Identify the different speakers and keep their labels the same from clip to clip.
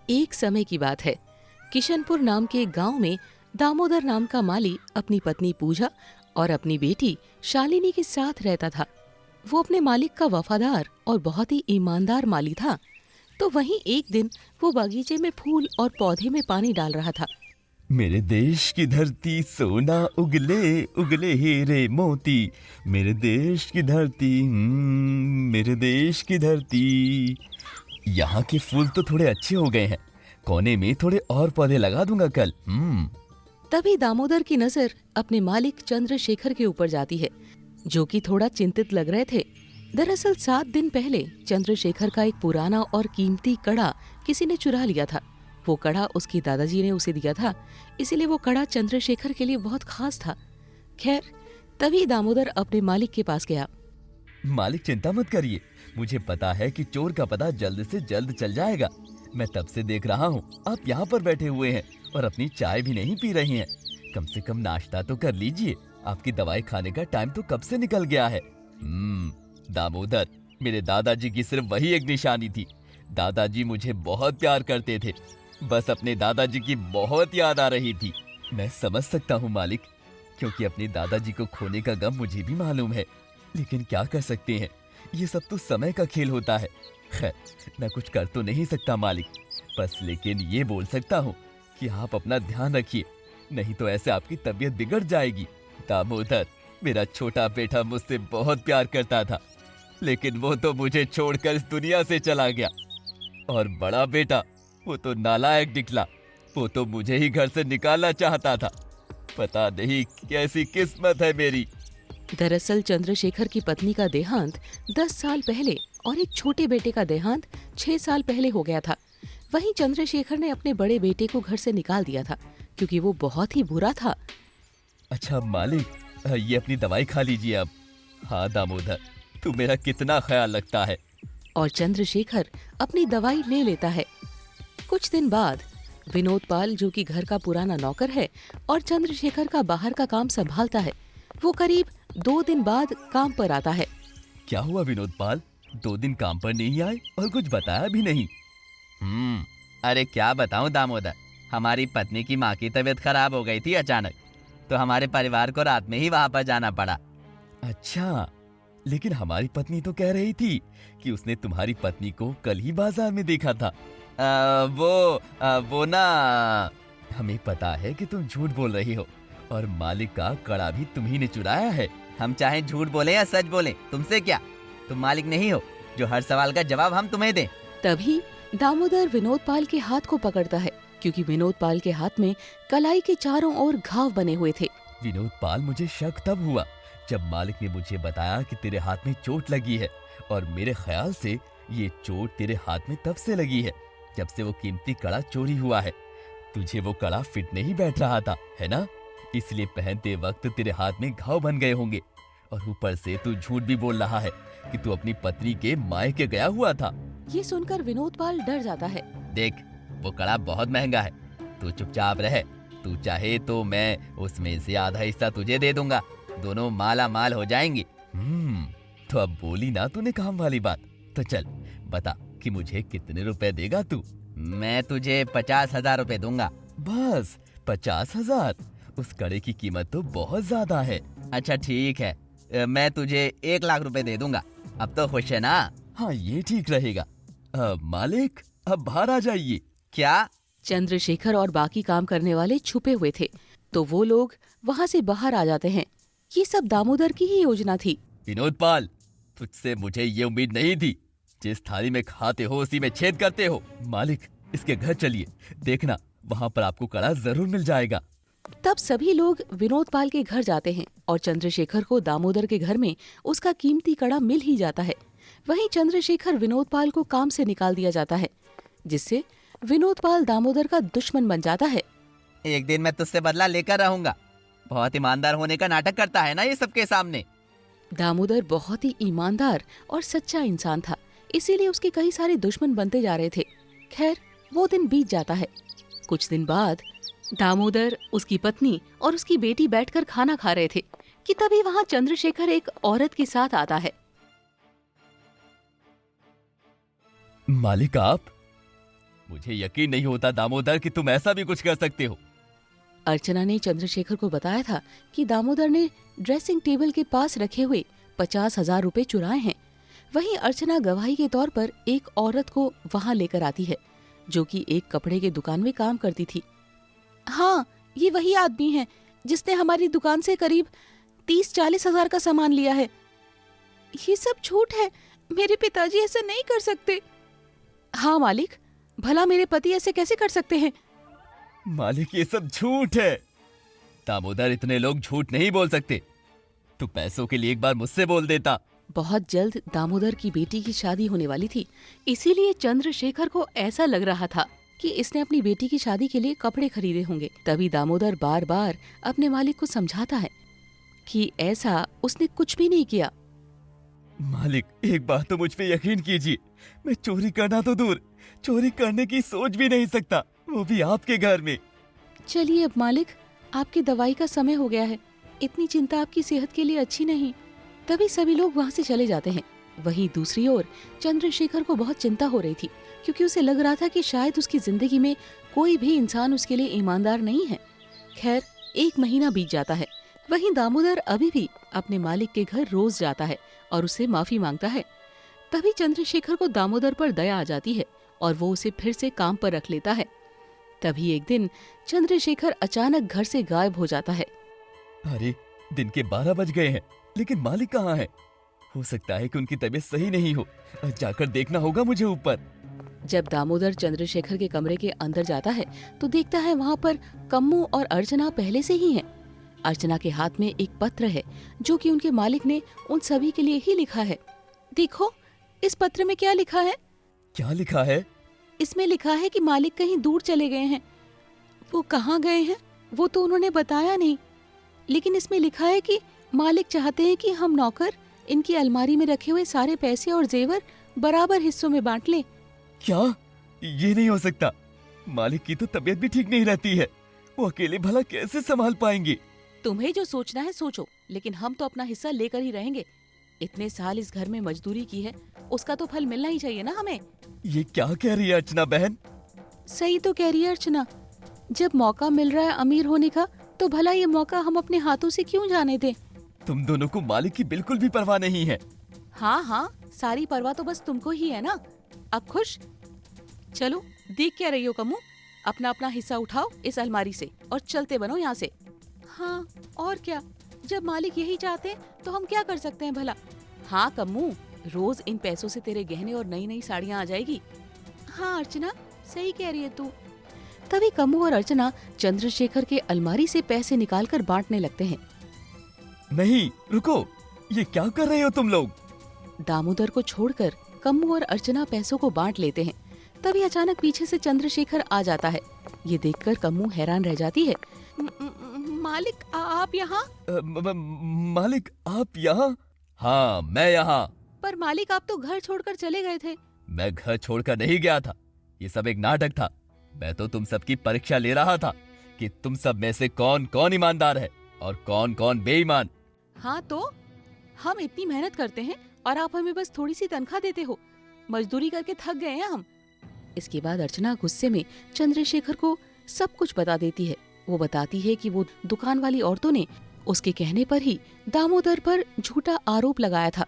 Speaker 1: एक समय की बात है। किशनपुर नाम के एक गांव में दामोदर नाम का माली अपनी पत्नी पूजा और अपनी बेटी शालिनी के साथ रहता था। वो अपने मालिक का वफादार और बहुत ही ईमानदार माली था। तो वहीं एक दिन वो बगीचे में फूल और पौधे में पानी डाल रहा था।
Speaker 2: मेरे देश की धरती सोना उगले उगले हीरे मोती। मेरे देश की धरती मेरे देश की धरती। यहाँ के फूल तो थोड़े अच्छे हो गए हैं। कोने में थोड़े और पौधे लगा दूंगा कल।
Speaker 1: तभी दामोदर की नजर अपने मालिक चंद्रशेखर के ऊपर जाती है, जो कि थोड़ा चिंतित लग रहे थे। दरअसल 7 दिन पहले चंद्रशेखर का एक पुराना और कीमती कड़ा किसी ने चुरा लिया था। वो कड़ा उसकी दादाजी ने उसे दिया था, इसीलिए वो कड़ा चंद्रशेखर के लिए बहुत खास था। खैर, तभी दामोदर अपने मालिक के पास गया।
Speaker 2: मालिक चिंता मत करिए, मुझे पता है कि चोर का पता जल्द से जल्द चल जाएगा। मैं तब से देख रहा हूँ आप यहाँ पर बैठे हुए हैं और अपनी चाय भी नहीं पी रही हैं। कम से कम नाश्ता तो कर लीजिए। आपकी दवाई खाने का टाइम तो कब से निकल गया है। दामोदर, मेरे दादाजी की सिर्फ वही एक निशानी थी। दादाजी मुझे बहुत प्यार करते थे। बस अपने दादाजी की बहुत याद आ रही थी। मैं समझ सकता हूँ मालिक, क्योंकि अपने दादाजी को खोने का गम मुझे भी मालूम है। लेकिन क्या कर सकते हैं, ये सब तो समय का खेल होता है। खैर, मैं कुछ कर तो नहीं सकता मालिक, बस लेकिन ये बोल सकता हूँ कि आप अपना ध्यान रखिए, नहीं तो ऐसे आपकी तबीयत बिगड़ जाएगी। दामोदर, मेरा छोटा बेटा मुझसे बहुत प्यार करता था, लेकिन वो तो मुझे छोड़कर इस दुनिया से चला गया। और बड़ा बेटा, वो तो नालायक निकला। वो तो मुझे ही घर से निकालना चाहता था। पता नहीं कैसी किस्मत है मेरी।
Speaker 1: दरअसल चंद्रशेखर की पत्नी का देहांत 10 साल पहले और एक छोटे बेटे का देहांत 6 साल पहले हो गया था। वहीं चंद्रशेखर ने अपने बड़े बेटे को घर से निकाल दिया था, क्योंकि वो बहुत ही बुरा था।
Speaker 2: अच्छा मालिक, ये अपनी दवाई खा लीजिए अब। हाँ दामोदर, तू मेरा कितना ख्याल रखता है।
Speaker 1: और चंद्रशेखर अपनी दवाई ले लेता है। कुछ दिन बाद विनोद पाल, जो कि घर का पुराना नौकर है और चंद्रशेखर का बाहर का काम संभालता है, वो करीब 2 दिन बाद काम पर आता है।
Speaker 2: क्या हुआ विनोद पाल, 2 दिन काम पर नहीं आए और कुछ बताया भी नहीं।
Speaker 3: अरे क्या बताऊं दामोदर, हमारी पत्नी की माँ की तबीयत खराब हो गई थी अचानक, तो हमारे परिवार को रात में ही वहाँ पर जाना पड़ा।
Speaker 2: अच्छा, लेकिन हमारी पत्नी तो कह रही थी कि उसने तुम्हारी पत्नी को कल ही बाजार में देखा था।
Speaker 3: वो ना।
Speaker 2: हमें पता है कि तुम झूठ बोल रही हो और मालिक का कड़ा भी तुम्ही ने चुराया है।
Speaker 3: हम चाहे झूठ बोले या सच बोले, तुमसे क्या? तुम मालिक नहीं हो जो हर सवाल का जवाब हम तुम्हें दें।
Speaker 1: तभी दामोदर विनोद पाल के हाथ को पकड़ता है, क्योंकि विनोद पाल के हाथ में कलाई के चारों ओर घाव बने हुए थे।
Speaker 2: विनोद पाल, मुझे शक तब हुआ जब मालिक ने मुझे बताया कि तेरे हाथ में चोट लगी है, और मेरे ख्याल से ये चोट तेरे हाथ में तब से लगी है जब से वो कीमती कड़ा चोरी हुआ है। तुझे वो कड़ा फिट नहीं बैठ रहा था, है ना? इसलिए पहनते वक्त तेरे हाथ में घाव बन गए होंगे। और ऊपर से तू झूठ भी बोल रहा है कि तू अपनी पत्नी के मायके गया हुआ था।
Speaker 1: ये सुनकर विनोद पाल डर जाता है।
Speaker 3: देख, वो कड़ा बहुत महंगा है, तू चुपचाप रहे। तू चाहे तो मैं उसमें से आधा हिस्सा तुझे दे दूंगा, दोनों माला माल हो जाएंगे।
Speaker 2: तो अब बोली ना तूने काम वाली बात। तो चल बता कि मुझे कितने रुपए देगा तू?
Speaker 3: मैं तुझे 50,000 रुपए दूंगा।
Speaker 2: बस 50,000? उस कड़े की कीमत तो बहुत ज्यादा है।
Speaker 3: अच्छा ठीक है, मैं तुझे 1 लाख रुपए दे दूंगा। अब तो खुश है ना?
Speaker 2: हाँ, ये ठीक रहेगा। मालिक, अब बाहर आ जाइए।
Speaker 3: क्या?
Speaker 1: चंद्रशेखर और बाकी काम करने वाले छुपे हुए थे, तो वो लोग वहाँ से बाहर आ जाते हैं। ये सब दामोदर की ही योजना थी।
Speaker 2: विनोद पाल, तुझसे मुझे ये उम्मीद नहीं थी। जिस थाली में खाते हो उसी में छेद करते हो। मालिक, इसके घर चलिए, देखना वहाँ पर आपको कड़ा जरूर मिल जाएगा।
Speaker 1: तब सभी लोग विनोद पाल के घर जाते हैं और चंद्रशेखर को दामोदर के घर में उसका कीमती कड़ा मिल ही जाता है। वहीं चंद्रशेखर विनोद पाल को काम से निकाल दिया जाता है, जिससे विनोद पाल दामोदर का दुश्मन बन जाता है।
Speaker 3: एक दिन मैं तुझसे बदला लेकर रहूंगा। बहुत ईमानदार होने का नाटक करता है ना ये सबके सामने।
Speaker 1: दामोदर बहुत ही ईमानदार और सच्चा इंसान था, इसीलिए उसके कई सारे दुश्मन बनते जा रहे थे। खैर, वो दिन बीत जाता है। कुछ दिन बाद दामोदर, उसकी पत्नी और उसकी बेटी बैठकर खाना खा रहे थे कि तभी वहाँ चंद्रशेखर एक औरत के साथ आता है।
Speaker 2: मालिक, आप?
Speaker 3: मुझे यकीन नहीं होता दामोदर कि तुम ऐसा भी कुछ कर सकते हो।
Speaker 1: अर्चना ने चंद्रशेखर को बताया था कि दामोदर ने ड्रेसिंग टेबल के पास रखे हुए 50,000 रुपए चुराए हैं। वहीं अर्चना गवाही के तौर पर एक औरत को वहां लेकर आती है जो कि एक कपड़े के दुकान में काम करती थी। हाँ, ये वही आदमी है जिसने हमारी दुकान से करीब 30-40 हजार का सामान लिया है। ये सब झूठ है, मेरे पिताजी ऐसा नहीं कर सकते। हाँ मालिक, भला मेरे पति ऐसे कैसे कर सकते हैं?
Speaker 3: मालिक, ये सब झूठ है। दामोदर, इतने लोग झूठ नहीं बोल सकते। तू पैसों के लिए एक बार मुझसे बोल देता।
Speaker 1: बहुत जल्द दामोदर की बेटी की शादी होने वाली थी, इसीलिए चंद्रशेखर को ऐसा लग रहा था कि इसने अपनी बेटी की शादी के लिए कपड़े खरीदे होंगे। तभी दामोदर बार बार अपने मालिक को समझाता है कि ऐसा उसने कुछ भी नहीं किया।
Speaker 3: मालिक, एक बात तो मुझ पे यकीन कीजिए, मैं चोरी करना तो दूर, चोरी करने की सोच भी नहीं सकता, वो भी आपके घर में।
Speaker 1: चलिए अब मालिक, आपकी दवाई का समय हो गया है, इतनी चिंता आपकी सेहत के लिए अच्छी नहीं। तभी सभी लोग वहाँ से चले जाते हैं। वहीं दूसरी ओर चंद्रशेखर को बहुत चिंता हो रही थी क्योंकि उसे लग रहा था कि शायद उसकी जिंदगी में कोई भी इंसान उसके लिए ईमानदार नहीं है। खैर, 1 महीना बीत जाता है। वहीं दामोदर अभी भी अपने मालिक के घर रोज जाता है और उससे माफी मांगता है। तभी चंद्रशेखर को दामोदर पर दया आ जाती है और वो उसे फिर से काम पर रख लेता है। तभी एक दिन चंद्रशेखर अचानक घर से गायब हो जाता है।
Speaker 3: अरे, दिन के 12 बज गए हैं, लेकिन मालिक कहाँ है? हो सकता है कि उनकी तबीयत सही नहीं हो, जाकर देखना होगा मुझे ऊपर।
Speaker 1: जब दामोदर चंद्रशेखर के कमरे के अंदर जाता है तो देखता है वहाँ पर कम्मू और अर्चना पहले से ही हैं। अर्चना के हाथ में एक पत्र है जो कि उनके मालिक ने उन सभी के लिए ही लिखा है। देखो, इस पत्र में क्या लिखा है?
Speaker 3: क्या लिखा है?
Speaker 1: इसमें लिखा है कि मालिक कहीं दूर चले गए हैं। वो कहाँ गए हैं वो तो उन्होंने बताया नहीं, लेकिन इसमें लिखा है कि मालिक चाहते हैं कि हम नौकर इनकी अलमारी में रखे हुए सारे पैसे और जेवर बराबर हिस्सों में बांट लें।
Speaker 3: क्या? ये नहीं हो सकता। मालिक की तो तबीयत भी ठीक नहीं रहती है, वो अकेले भला कैसे संभाल पाएंगे?
Speaker 1: तुम्हें जो सोचना है सोचो, लेकिन हम तो अपना हिस्सा लेकर ही रहेंगे। इतने साल इस घर में मजदूरी की है, उसका तो फल मिलना ही चाहिए ना हमें।
Speaker 3: ये क्या कह रही है अर्चना बहन?
Speaker 1: सही तो कह रही है अर्चना। जब मौका मिल रहा है अमीर होने का, तो भला ये मौका हम अपने हाथों से क्यों जाने दें?
Speaker 3: तुम दोनों को मालिक की बिल्कुल भी परवाह नहीं है।
Speaker 1: हाँ हाँ, सारी परवाह तो बस तुमको ही है ना। अब खुश? चलो, देख क्या रही हो कम्मू, अपना अपना हिस्सा उठाओ इस अलमारी से और चलते बनो यहाँ से। हाँ, और क्या, जब मालिक यही चाहते हैं तो हम क्या कर सकते हैं भला। हाँ कम्मू, रोज इन पैसों से तेरे गहने और नई नई साड़ियाँ आ जाएगी। हाँ अर्चना, सही कह रही है तू। तभी कम्मू और अर्चना चंद्रशेखर के अलमारी से पैसे निकालकर बांटने लगते हैं।
Speaker 3: नहीं, रुको, ये क्या कर रहे हो तुम लोग?
Speaker 1: दामोदर को छोड़कर कम्मू और अर्चना पैसों को बांट लेते हैं। तभी अचानक पीछे से चंद्रशेखर आ जाता है। ये देखकर कम्मू हैरान रह जाती है। मालिक, आप यहाँ?
Speaker 3: मालिक, आप यहाँ? हाँ, मैं यहाँ।
Speaker 1: पर मालिक, आप तो घर छोड़कर चले गए थे।
Speaker 3: मैं घर छोड़कर नहीं गया था, ये सब एक नाटक था। मैं तो तुम सबकी परीक्षा ले रहा था कि तुम सब में से कौन कौन ईमानदार है और कौन कौन बेईमान।
Speaker 1: हाँ तो हम इतनी मेहनत करते हैं और आप हमें बस थोड़ी सी तनख्वाह देते हो। मजदूरी करके थक गए हैं हम। इसके बाद अर्चना गुस्से में चंद्रशेखर को सब कुछ बता देती है। वो बताती है कि वो दुकान वाली औरतों ने उसके कहने पर ही दामोदर पर झूठा आरोप लगाया था।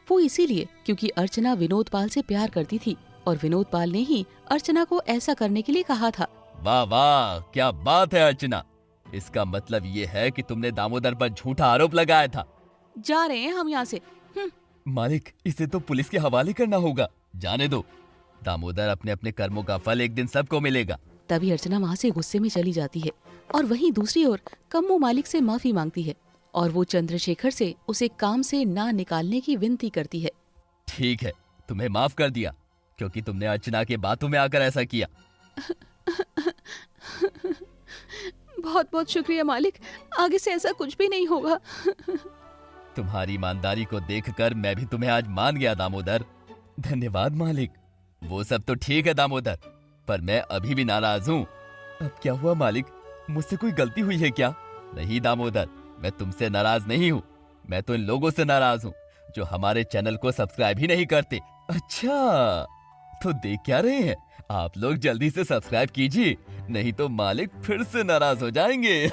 Speaker 1: वो इसीलिए क्योंकि अर्चना विनोद पाल से प्यार करती थी और विनोद पाल ने ही अर्चना को ऐसा करने के लिए कहा था।
Speaker 3: वाह वाह, क्या बात है अर्चना, इसका मतलब ये है कि तुमने दामोदर पर झूठा आरोप लगाया था।
Speaker 1: जा रहे हैं हम यहाँ से।
Speaker 3: मालिक, इसे तो पुलिस के हवाले करना होगा। जाने दो, दामोदर अपने अपने कर्मों का फल एक दिन सबको मिलेगा।
Speaker 1: तभी अर्चना वहाँ से गुस्से में चली जाती है और वहीं दूसरी ओर कम्मू मालिक से माफी मांगती है और वो चंद्रशेखर से उसे काम से ना निकालने की विनती करती है।
Speaker 3: ठीक है, तुम्हें माफ कर दिया क्योंकि तुमने अर्चना के बातों में आकर ऐसा किया।
Speaker 1: बहुत बहुत शुक्रिया मालिक, आगे से ऐसा कुछ भी नहीं होगा।
Speaker 3: तुम्हारी ईमानदारी को देखकर मैं भी तुम्हें आज मान गया दामोदर। धन्यवाद मालिक। वो सब तो ठीक है दामोदर, पर मैं अभी भी नाराज हूँ। अब क्या हुआ मालिक, मुझसे कोई गलती हुई है क्या? नहीं दामोदर, मैं तुमसे नाराज नहीं हूँ, मैं तो इन लोगों से नाराज हूँ जो हमारे चैनल को सब्सक्राइब ही नहीं करते। अच्छा, तो देख क्या रहे हैं, आप लोग जल्दी से सब्सक्राइब कीजिए, नहीं तो मालिक फिर से नाराज हो जाएंगे।